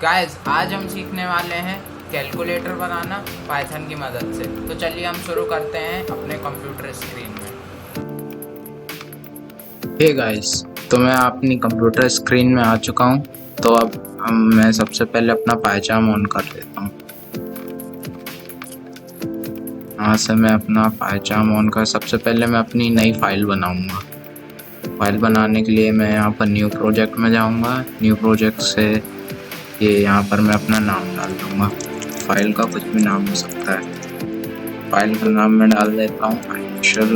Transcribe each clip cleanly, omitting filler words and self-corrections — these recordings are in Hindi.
गाइस आज हम सीखने वाले हैं कैलकुलेटर बनाना पाइथन की मदद से। तो चलिए हम शुरू करते हैं अपने कंप्यूटर स्क्रीन में। हे गाइस, तो मैं अपनी कंप्यूटर स्क्रीन में आ चुका हूँ। तो अब मैं सबसे पहले अपना पायचाम ऑन कर लेता हूँ। यहाँ से मैं अपना पायचाम ऑन कर सबसे पहले मैं अपनी नई फाइल बनाऊँगा। फाइल बनाने के लिए मैं यहाँ पर न्यू प्रोजेक्ट में जाऊँगा। न्यू प्रोजेक्ट से ये यहाँ पर मैं अपना नाम डाल दूँगा। फाइल का कुछ भी नाम हो सकता है। फाइल का नाम मैं डाल देता हूँ फाइनेंशियल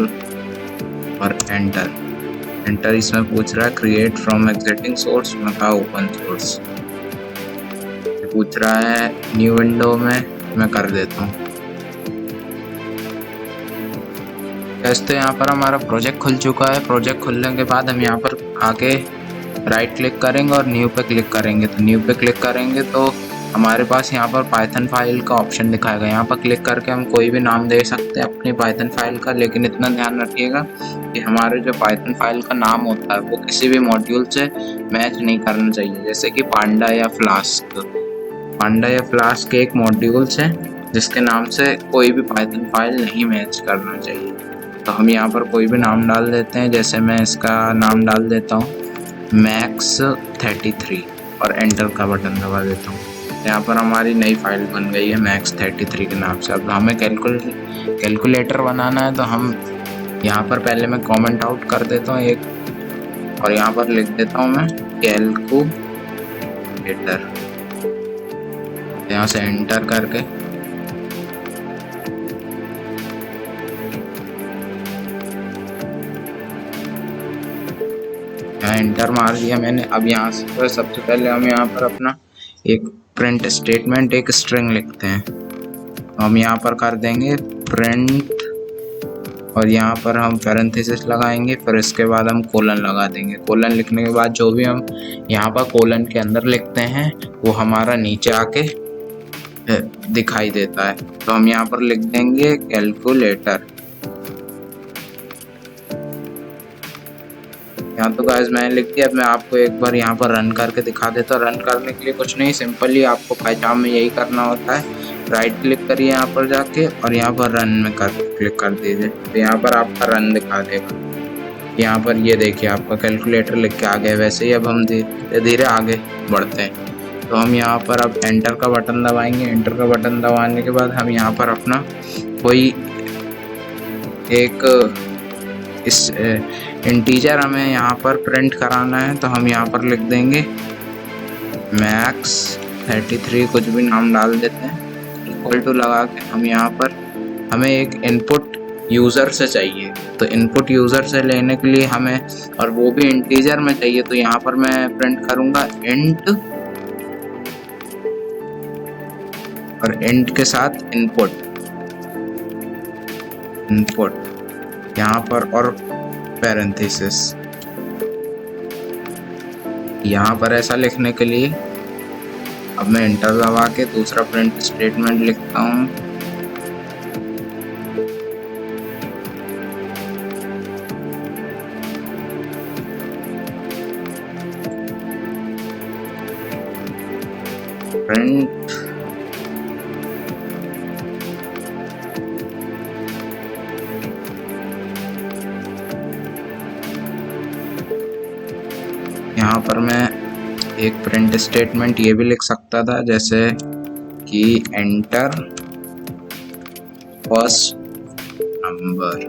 और एंटर। इसमें पूछ रहा है क्रिएट फ्रॉम एग्जिस्टिंग सोर्स, मैं कहा ओपन सोर्स। पूछ रहा है न्यू विंडो में, मैं कर देता हूँ। तो यहाँ पर हमारा प्रोजेक्ट खुल चुका है। प्रोजेक्ट खुलने के बाद हम यहाँ पर आके राइट क्लिक करेंगे और न्यू पे क्लिक करेंगे। तो न्यू पे क्लिक करेंगे तो हमारे पास यहाँ पर पाइथन फाइल का ऑप्शन दिखाएगा। यहाँ पर क्लिक करके हम कोई भी नाम दे सकते हैं अपनी पाइथन फाइल का, लेकिन इतना ध्यान रखिएगा कि हमारे जो पाइथन फाइल का नाम होता है वो किसी भी मॉड्यूल से मैच नहीं करना चाहिए। जैसे कि पांडा या फ्लास्क एक मॉड्यूल्स है जिसके नाम से कोई भी पाइथन फाइल नहीं मैच करना चाहिए। तो हम यहाँ पर कोई भी नाम डाल देते हैं। जैसे मैं इसका नाम डाल देता हूँ max33 और एंटर का बटन दबा देता हूँ। यहाँ पर हमारी नई फाइल बन गई है max33 के नाम से। अब हमें कैलकुलेटर बनाना है तो हम यहाँ पर पहले मैं कमेंट आउट कर देता हूँ एक, और यहाँ पर लिख देता हूँ मैं कैलकुलेटर। यहाँ से एंटर करके एंटर मार दिया मैंने। अब यहाँ से सबसे पहले हम यहाँ पर अपना एक प्रिंट स्टेटमेंट, एक स्ट्रिंग लिखते हैं। हम यहाँ पर कर देंगे प्रिंट और यहाँ पर हम पैरेंथेसिस लगाएंगे, फिर इसके बाद हम कोलन लगा देंगे। कोलन लिखने के बाद जो भी हम यहाँ पर कोलन के अंदर लिखते हैं वो हमारा नीचे आके दिखाई देता है। तो हम यहाँ पर लिख देंगे कैलकुलेटर। यहाँ तो गाइस मैंने लिख दिया। अब मैं आपको एक बार यहाँ पर रन करके दिखा देता हूँ। रन करने के लिए कुछ नहीं, सिंपली आपको पाइथन में यही करना होता है। राइट क्लिक करिए यहाँ पर जाके और यहाँ पर रन में क्लिक कर दीजिए। तो यहाँ पर आपका रन दिखा देगा। यहाँ पर ये देखिए आपका कैलकुलेटर लिख के आ गया। वैसे ही अब हम धीरे धीरे आगे बढ़ते हैं। तो हम यहाँ पर अब एंटर का बटन दबाएंगे। एंटर का बटन दबाने के बाद हम यहाँ पर अपना कोई एक इस इंटीजर हमें यहाँ पर प्रिंट कराना है। तो हम यहाँ पर लिख देंगे max33, कुछ भी नाम डाल देते हैं, इक्वल टू लगा के हम यहाँ पर हमें एक इनपुट यूज़र से चाहिए। तो इनपुट यूज़र से लेने के लिए हमें, और वो भी इंटीजर में चाहिए, तो यहाँ पर मैं प्रिंट करूँगा इंट और इंट के साथ इनपुट यहाँ पर और पैरेंथेसिस। यहाँ पर ऐसा लिखने के लिए अब मैं एंटर दबा के दूसरा प्रिंट स्टेटमेंट लिखता हूँ। प्रिंट यहाँ पर मैं एक प्रिंट स्टेटमेंट ये भी लिख सकता था, जैसे कि एंटर फर्स्ट नंबर।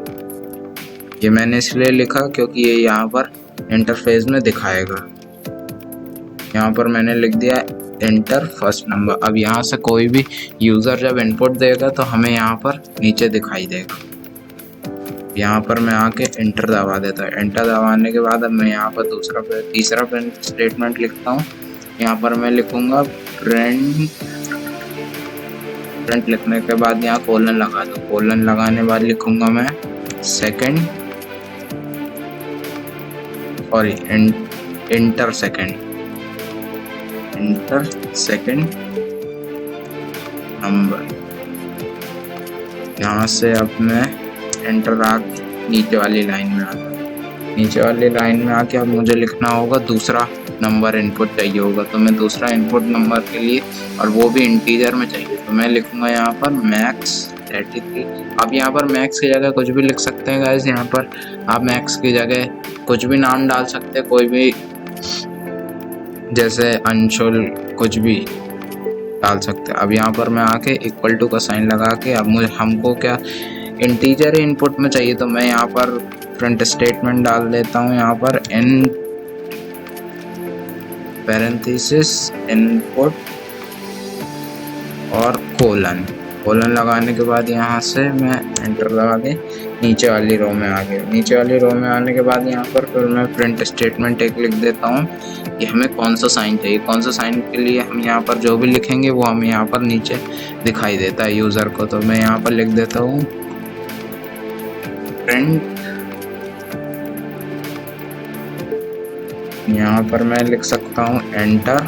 ये मैंने इसलिए लिखा क्योंकि ये यहाँ पर इंटरफेस में दिखाएगा। यहाँ पर मैंने लिख दिया एंटर फर्स्ट नंबर। अब यहाँ से कोई भी यूज़र जब इनपुट देगा तो हमें यहाँ पर नीचे दिखाई देगा। यहाँ पर मैं आके एंटर दबा देता हूँ। एंटर दबाने के बाद अब मैं यहाँ पर तीसरा प्रिंट स्टेटमेंट लिखता हूँ। यहाँ पर मैं लिखूँगा प्रिंट लिखने के बाद यहाँ कोलन लगा दो। कोलन लगाने के बाद लिखूँगा मैं सेकंड और इंटर सेकंड नंबर। यहाँ से अब मैं एंटर आके नीचे वाली लाइन में आके अब मुझे लिखना होगा दूसरा नंबर इनपुट चाहिए होगा, तो मैं दूसरा इनपुट नंबर के लिए, और वो भी इंटीजर में चाहिए, तो मैं लिखूंगा यहाँ पर मैक्स 33। अब यहाँ पर मैक्स की जगह कुछ भी लिख सकते हैं गाइस। यहाँ पर आप मैक्स की जगह कुछ भी नाम डाल सकते हैं, कोई भी, जैसे अंशुल, कुछ भी डाल सकते हैं। अब यहाँ पर मैं आके इक्वल टू का साइन लगा के, अब मुझे हमको क्या इंटीजर इनपुट में चाहिए, तो मैं यहाँ पर प्रिंट स्टेटमेंट डाल देता हूँ। यहाँ पर इन पैरेंथेसिस इनपुट और कोलन लगाने के बाद यहाँ से मैं एंटर लगा के नीचे वाली रो में आ गया। नीचे वाली रो में आने के बाद यहाँ पर फिर मैं प्रिंट स्टेटमेंट एक लिख देता हूँ कि हमें कौन सा साइन चाहिए। कौन सा साइन के लिए हम यहाँ पर जो भी लिखेंगे वो हमें यहाँ पर नीचे दिखाई देता है यूज़र को। तो मैं यहाँ पर लिख देता हूँ प्रिंट, यहाँ पर मैं लिख सकता हूँ एंटर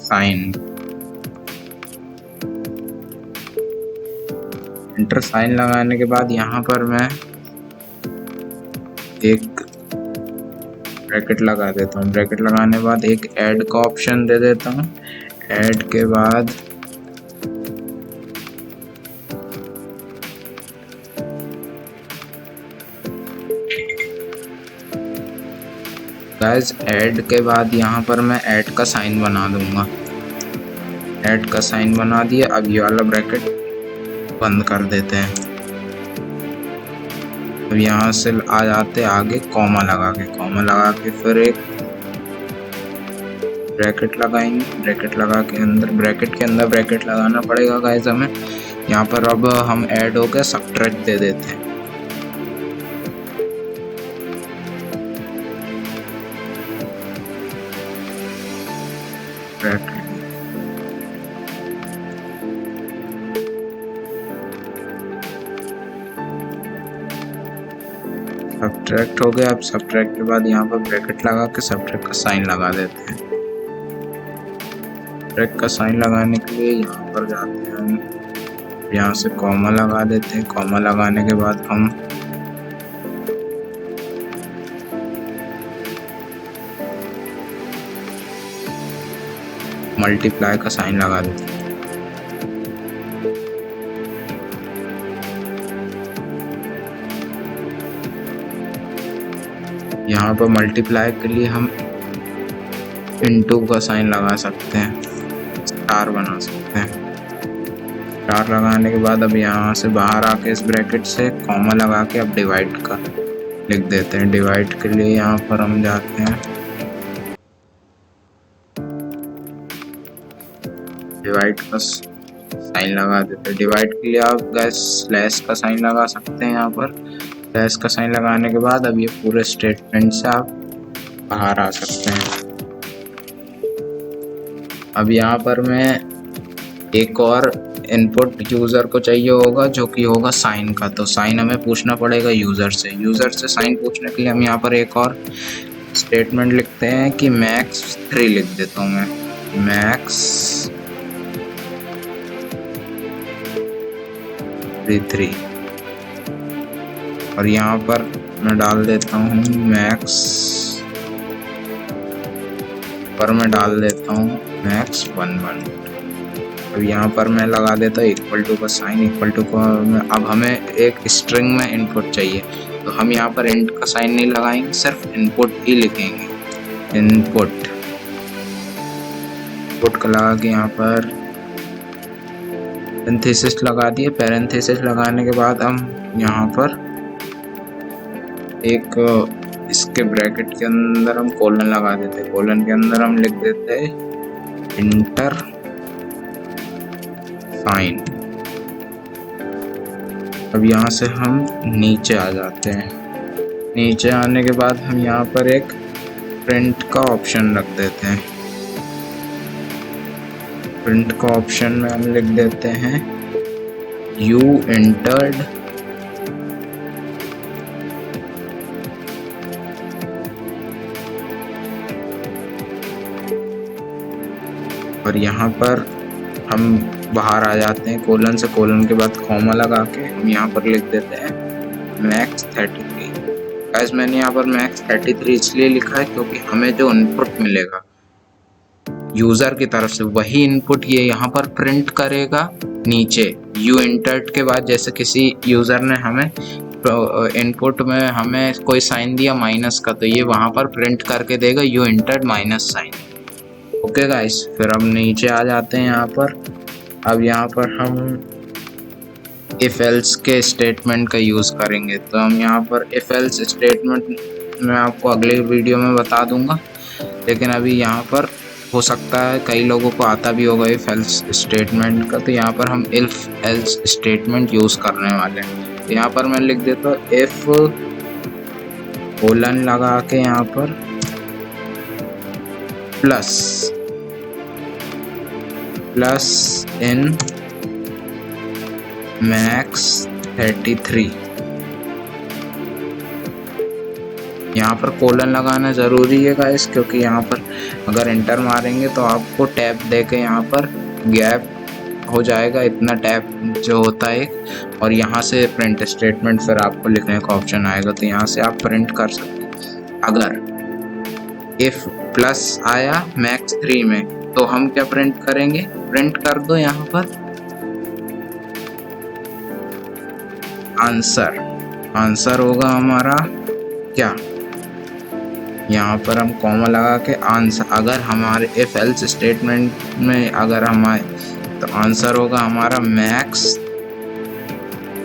साइन। एंटर साइन लगाने के बाद यहाँ पर मैं एक ब्रैकेट लगा देता हूँ। ब्रैकेट लगाने के बाद एक ऐड का ऑप्शन दे देता हूँ। ऐड के बाद गाइस ऐड के बाद यहाँ पर मैं ऐड का साइन बना दूंगा। ऐड का साइन बना दिया। अब ये वाला ब्रैकेट बंद कर देते हैं। अब यहाँ से आ जाते आगे कॉमा लगा के फिर एक ब्रैकेट लगाएंगे। ब्रैकेट लगा के अंदर ब्रैकेट के अंदर ब्रैकेट लगाना पड़ेगा गाइस हमें। यहाँ पर अब हम ऐड हो के सब्ट्रैक्ट दे देते हैं। सब्ट्रैक्ट हो गया। अब सब्ट्रैक्ट के बाद यहाँ पर ब्रैकेट लगा के सब्ट्रैक्ट का साइन लगा देते हैं। सब्ट्रैक्ट का साइन लगाने के लिए यहाँ पर जाते हैं हम, यहाँ से कॉमा लगा देते हैं। कॉमा लगाने के बाद हम मल्टीप्लाई का साइन लगा देते हैं। यहाँ पर मल्टीप्लाई के लिए हम इनटू का साइन लगा सकते हैं, स्टार बना सकते हैं। स्टार लगाने के बाद अब यहाँ से बाहर आके इस ब्रैकेट से कॉमा लगा के अब डिवाइड का लिख देते हैं। डिवाइड के लिए यहाँ पर हम जाते हैं, डिवाइड का साइन लगा देते हैं। डिवाइड के लिए आप गैस स्लैश का साइन लगा सकते हैं। यहाँ पर स्लैश का साइन लगाने के बाद अब ये पूरे स्टेटमेंट से आप बाहर आ सकते हैं। अब यहाँ पर मैं एक और इनपुट यूज़र को चाहिए होगा जो कि होगा साइन का। तो साइन हमें पूछना पड़ेगा यूज़र से। यूज़र से साइन पूछने के लिए हम यहाँ पर एक और स्टेटमेंट लिखते हैं कि मैक्स 3 लिख देता हूँ मैं, मैक्स 3 और यहाँ पर मैं डाल देता हूँ मैक्स, पर मैं डाल देता हूँ मैक्स 1 अब यहाँ पर मैं लगा देता हूँ इक्वल टू का साइन। इक्वल टू का अब हमें एक स्ट्रिंग में इनपुट चाहिए, तो हम यहाँ पर इंट का साइन नहीं लगाएंगे, सिर्फ इनपुट ही लिखेंगे। इनपुट का लगा के यहाँ पर पैरेंथेसिस लगा दिए। पैरेंथेसिस लगाने के बाद हम यहाँ पर एक इसके ब्रैकेट के अंदर हम कोलन लगा देते हैं। कोलन के अंदर हम लिख देते हैं इंटर साइन। अब यहाँ से हम नीचे आ जाते हैं। नीचे आने के बाद हम यहाँ पर एक प्रिंट का ऑप्शन रख देते हैं। प्रिंट का ऑप्शन में हम लिख देते हैं यू एंटर्ड और यहाँ पर हम बाहर आ जाते हैं। कोलन से कोलन के बाद कॉमा लगा के हम यहाँ पर लिख देते हैं मैक्स 33। गाइस मैंने यहाँ पर मैक्स 33 इसलिए लिखा है क्योंकि हमें जो इनपुट मिलेगा यूजर की तरफ से वही इनपुट ये यहाँ पर प्रिंट करेगा नीचे यू इंटर्ड के बाद। जैसे किसी यूजर ने हमें इनपुट में हमें कोई साइन दिया माइनस का, तो ये वहां पर प्रिंट करके देगा you entered minus sign. Okay guys, फिर हम नीचे आ जाते हैं यहाँ पर। अब यहाँ पर हम इफ एल्स के स्टेटमेंट का यूज करेंगे। तो हम यहाँ पर इफ एल्स स्टेटमेंट मैं आपको अगले वीडियो में बता दूंगा, लेकिन अभी यहाँ पर हो सकता है कई लोगों को आता भी होगा इफ एल्स स्टेटमेंट का। तो यहाँ पर हम इफ एल्स स्टेटमेंट यूज करने वाले हैं। तो यहाँ पर मैं लिख देता हूँ इफ कोलन लगा के यहाँ पर प्लस इन मैक्स 33। यहाँ पर कोलन लगाना ज़रूरी है गाइस, क्योंकि यहाँ पर अगर इंटर मारेंगे तो आपको टैब देके यहाँ पर गैप हो जाएगा, इतना टैब जो होता है, और यहाँ से प्रिंट स्टेटमेंट फिर आपको लिखने का ऑप्शन आएगा। तो यहाँ से आप प्रिंट कर सकते हैं। अगर इफ प्लस आया मैक्स 3 में तो हम क्या प्रिंट करेंगे, प्रिंट कर दो यहाँ पर आंसर होगा हमारा क्या, यहाँ पर हम कॉमा लगा के आंसर। अगर हमारे इफ एल्स स्टेटमेंट में अगर हम आए तो आंसर होगा हमारा मैक्स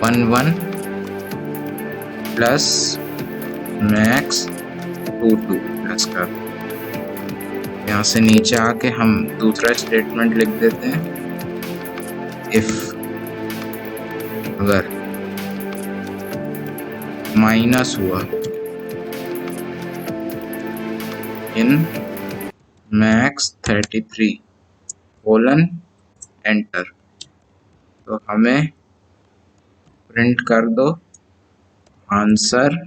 11 प्लस मैक्स 22 प्लस कर। यहाँ से नीचे आके हम दूसरा स्टेटमेंट लिख देते हैं। इफ अगर माइनस हुआ इन मैक्स 33 कोलन एंटर, तो हमें प्रिंट कर दो आंसर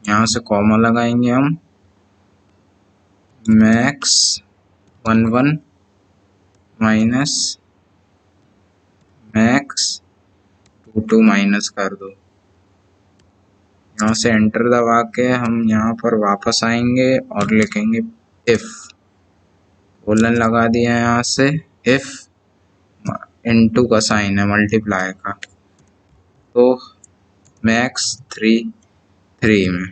यहाँ से कॉमा लगाएंगे हम मैक्स 11 माइनस मैक्स 22 माइनस कर दो। यहाँ से एंटर दबा के हम यहाँ पर वापस आएंगे और लिखेंगे इफ कोलन लगा दिया यहाँ से, इफ इनटू का साइन है मल्टीप्लाई का, तो मैक्स 3 में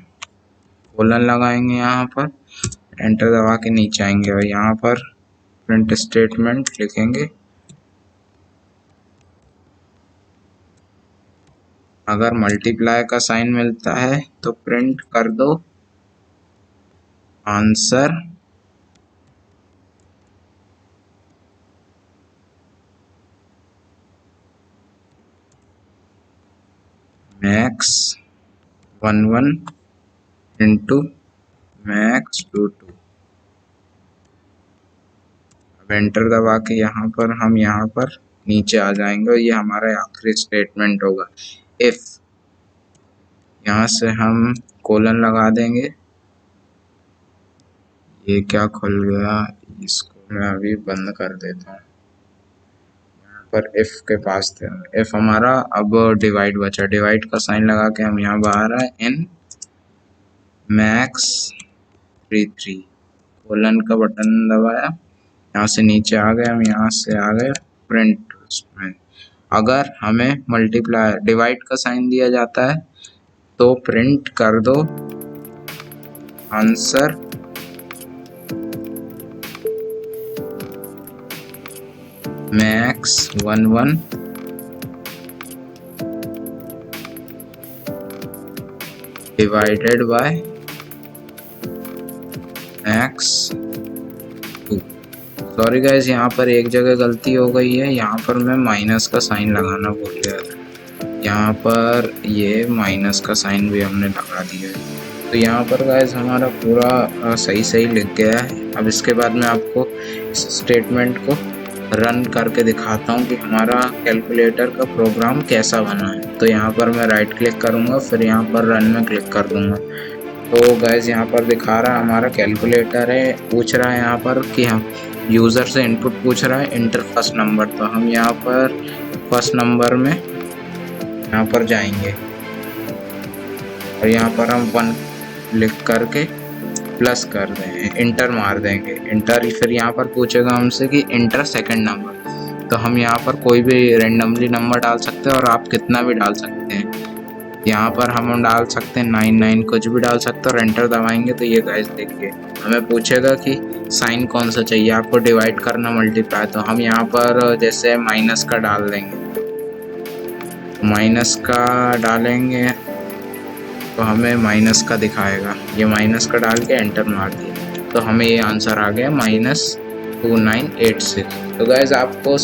कोलन लगाएंगे यहाँ पर, एंटर दबा के नीचे आएंगे और यहाँ पर प्रिंट स्टेटमेंट लिखेंगे। अगर मल्टीप्लाई का साइन मिलता है तो प्रिंट कर दो आंसर मैक्स 11 इंटू मैक्स 22। अब एंटर दबा के यहाँ पर हम यहाँ पर नीचे आ जाएंगे और ये हमारा आखिरी स्टेटमेंट होगा इफ। यहाँ से हम कोलन लगा देंगे। ये क्या खुल गया, इसको मैं अभी बंद कर देता हूँ। यहाँ पर इफ के पास थे, इफ हमारा अब डिवाइड बचा, डिवाइड का साइन लगा के हम यहाँ बाहर आए इन मैक्स 33 कोलन का बटन दबाया, यहाँ से नीचे आ गए हम, यहाँ से आ गए प्रिंट में। अगर हमें मल्टीप्लाई डिवाइड का साइन दिया जाता है तो प्रिंट कर दो answer max 11 divided by max 2। Sorry guys, यहाँ पर एक जगह गलती हो गई है, यहाँ पर मैं माइनस का साइन लगाना भूल गया था। यहाँ पर ये माइनस का साइन भी हमने लगा दिया है। तो यहाँ पर गाइस हमारा पूरा सही लिख गया है। अब इसके बाद मैं आपको इस स्टेटमेंट को रन करके दिखाता हूँ कि हमारा कैलकुलेटर का प्रोग्राम कैसा बना है। तो यहाँ पर मैं राइट क्लिक करूँगा, फिर यहाँ पर रन में क्लिक कर दूँगा। तो गाइस यहाँ पर दिखा रहा है हमारा कैलकुलेटर है, पूछ रहा है यहाँ पर कि हम यूज़र से इनपुट पूछ रहा है, इंटर फर्स्ट नंबर। तो हम यहाँ पर फर्स्ट नंबर में यहाँ पर जाएंगे और यहाँ पर हम 1 लिख करके प्लस कर दें, इंटर मार देंगे, इंटर। फिर यहाँ पर पूछेगा हमसे कि इंटर सेकंड नंबर। तो हम यहाँ पर कोई भी रेंडमली नंबर डाल सकते हैं और आप कितना भी डाल सकते हैं। यहाँ पर हम डाल सकते हैं 99, कुछ भी डाल सकते हैं और एंटर दबाएंगे। तो ये गाइस देखिए हमें पूछेगा कि साइन कौन सा चाहिए आपको, डिवाइड करना, मल्टीप्लाई। तो हम यहाँ पर जैसे माइनस का डाल देंगे, माइनस का डालेंगे तो हमें माइनस का दिखाएगा। ये माइनस का डाल के एंटर मार दिया तो हमें ये आंसर आ गया -2986। तो गाइस आपको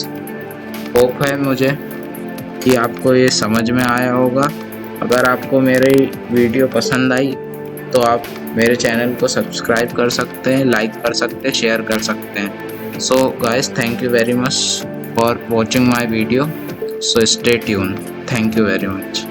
होप है मुझे कि आपको ये समझ में आया होगा। अगर आपको मेरी वीडियो पसंद आई तो आप मेरे चैनल को सब्सक्राइब कर सकते हैं, लाइक कर सकते हैं, शेयर कर सकते हैं। So guys thank you very much for watching my video. So stay tune. Thank you very much.